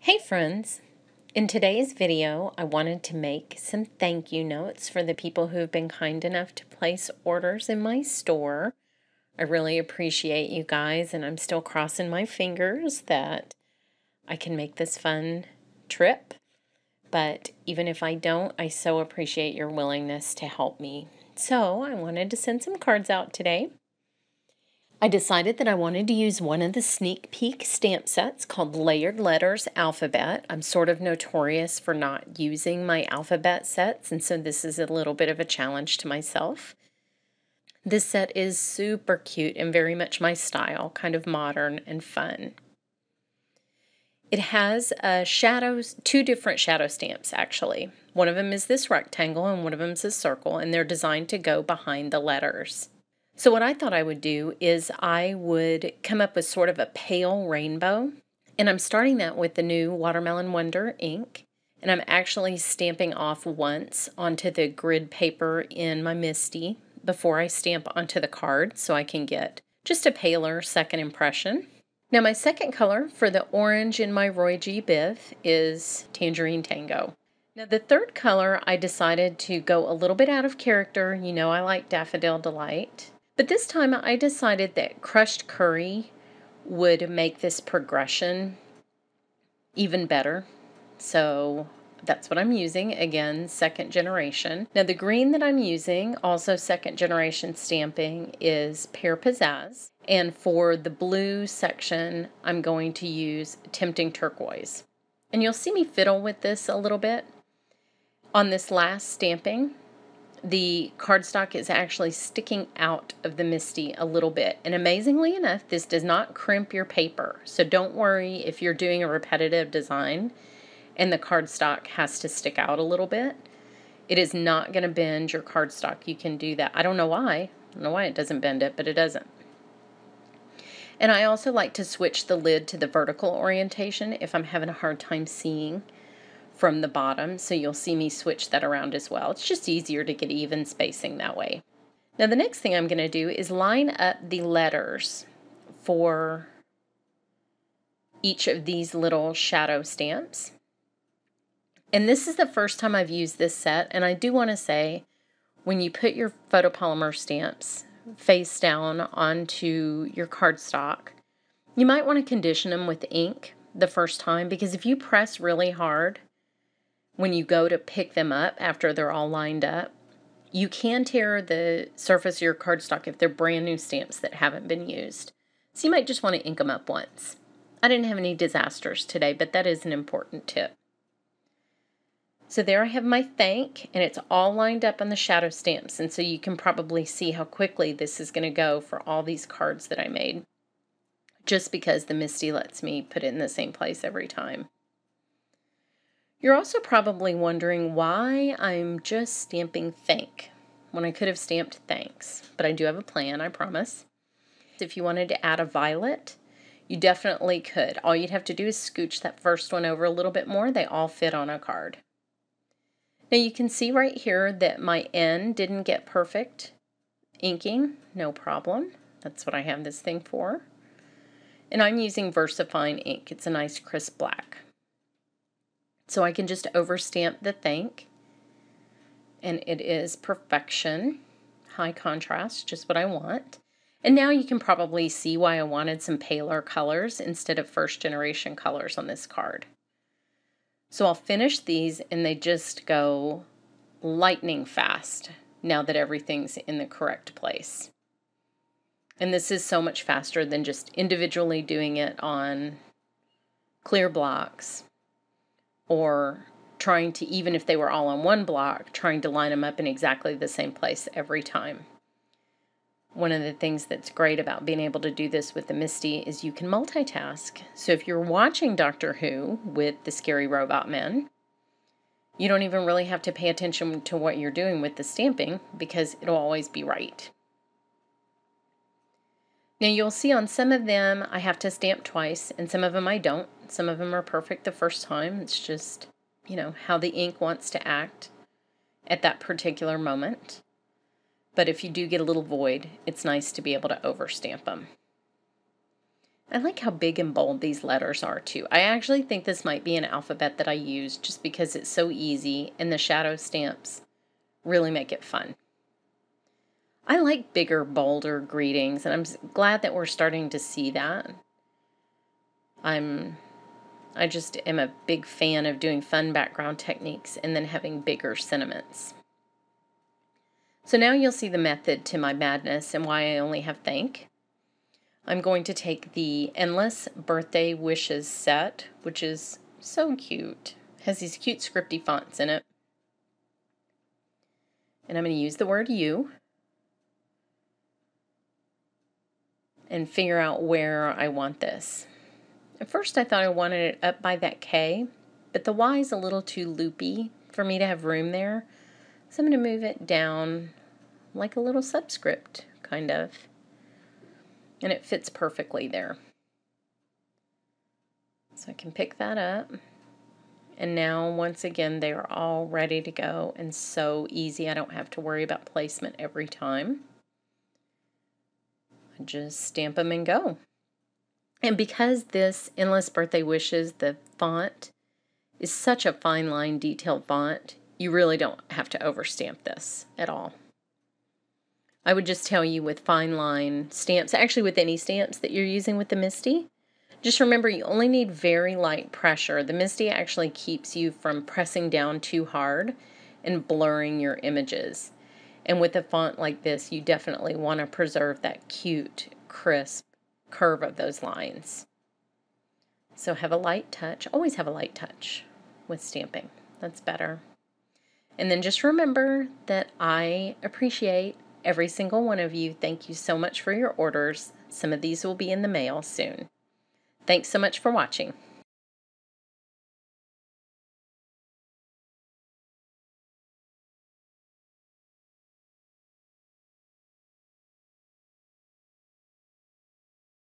Hey friends! In today's video, I wanted to make some thank you notes for the people who have been kind enough to place orders in my store. I really appreciate you guys, and I'm still crossing my fingers that I can make this fun trip. But even if I don't, I so appreciate your willingness to help me. So I wanted to send some cards out today. I decided that I wanted to use one of the sneak peek stamp sets called Layered Letters Alphabet. I'm sort of notorious for not using my alphabet sets, and so this is a little bit of a challenge to myself. This set is super cute and very much my style, kind of modern and fun. It has two different shadow stamps actually. One of them is this rectangle and one of them is a circle, and they're designed to go behind the letters. So what I thought I would do is I would come up with sort of a pale rainbow, and I'm starting that with the new Watermelon Wonder ink, and I'm actually stamping off once onto the grid paper in my MISTI before I stamp onto the card so I can get just a paler second impression. Now my second color for the orange in my Roy G. Biv is Tangerine Tango. Now the third color I decided to go a little bit out of character. You know I like Daffodil Delight. But this time I decided that crushed curry would make this progression even better. So that's what I'm using. Again, second generation. Now the green that I'm using, also second generation stamping, is Pear Pizzazz. And for the blue section, I'm going to use Tempting Turquoise. And you'll see me fiddle with this a little bit. On this last stamping, the cardstock is actually sticking out of the MISTI a little bit. And amazingly enough, this does not crimp your paper. So don't worry if you're doing a repetitive design and the cardstock has to stick out a little bit. It is not going to bend your cardstock. You can do that. I don't know why. I don't know why it doesn't bend it, but it doesn't. And I also like to switch the lid to the vertical orientation if I'm having a hard time seeing from the bottom, so you'll see me switch that around as well. It's just easier to get even spacing that way. Now the next thing I'm going to do is line up the letters for each of these little shadow stamps. And this is the first time I've used this set, and I do want to say, when you put your photopolymer stamps face down onto your cardstock, you might want to condition them with ink the first time, because if you press really hard when you go to pick them up after they're all lined up, you can tear the surface of your cardstock if they're brand new stamps that haven't been used. So you might just want to ink them up once. I didn't have any disasters today, but that is an important tip. So there I have my thank, and it's all lined up on the shadow stamps, and so you can probably see how quickly this is going to go for all these cards that I made, just because the MISTI lets me put it in the same place every time. You're also probably wondering why I'm just stamping thank when I could have stamped thanks, but I do have a plan, I promise. If you wanted to add a violet, you definitely could. All you'd have to do is scooch that first one over a little bit more. They all fit on a card. Now you can see right here that my N didn't get perfect inking. No problem. That's what I have this thing for. And I'm using VersaFine ink. It's a nice crisp black. So I can just overstamp the thank, and it is perfection, high contrast, just what I want. And now you can probably see why I wanted some paler colors instead of first generation colors on this card. So I'll finish these, and they just go lightning fast now that everything's in the correct place. And this is so much faster than just individually doing it on clear blocks, or trying to, even if they were all on one block, trying to line them up in exactly the same place every time. One of the things that's great about being able to do this with the MISTI is you can multitask. So if you're watching Doctor Who with the Scary Robot Men, you don't even really have to pay attention to what you're doing with the stamping, because it'll always be right. Now you'll see on some of them I have to stamp twice, and some of them I don't. Some of them are perfect the first time. It's just, you know, how the ink wants to act at that particular moment. But if you do get a little void, it's nice to be able to overstamp them. I like how big and bold these letters are too. I actually think this might be an alphabet that I use just because it's so easy and the shadow stamps really make it fun. I like bigger, bolder greetings, and I'm glad that we're starting to see that. I just am a big fan of doing fun background techniques and then having bigger sentiments. So now you'll see the method to my madness and why I only have thank. I'm going to take the Endless Birthday Wishes set, which is so cute. It has these cute scripty fonts in it. And I'm going to use the word you and figure out where I want this. At first I thought I wanted it up by that K, but the Y is a little too loopy for me to have room there. So I'm going to move it down like a little subscript, kind of. And it fits perfectly there. So I can pick that up. And now, once again, they are all ready to go and so easy. I don't have to worry about placement every time. I just stamp them and go. And because this Endless Birthday Wishes, the font is such a fine line detailed font, you really don't have to overstamp this at all. I would just tell you with fine line stamps, actually with any stamps that you're using with the MISTI, just remember you only need very light pressure. The MISTI actually keeps you from pressing down too hard and blurring your images. And with a font like this, you definitely want to preserve that cute, crisp curve of those lines. So have a light touch. Always have a light touch with stamping. That's better. And then just remember that I appreciate every single one of you. Thank you so much for your orders. Some of these will be in the mail soon. Thanks so much for watching.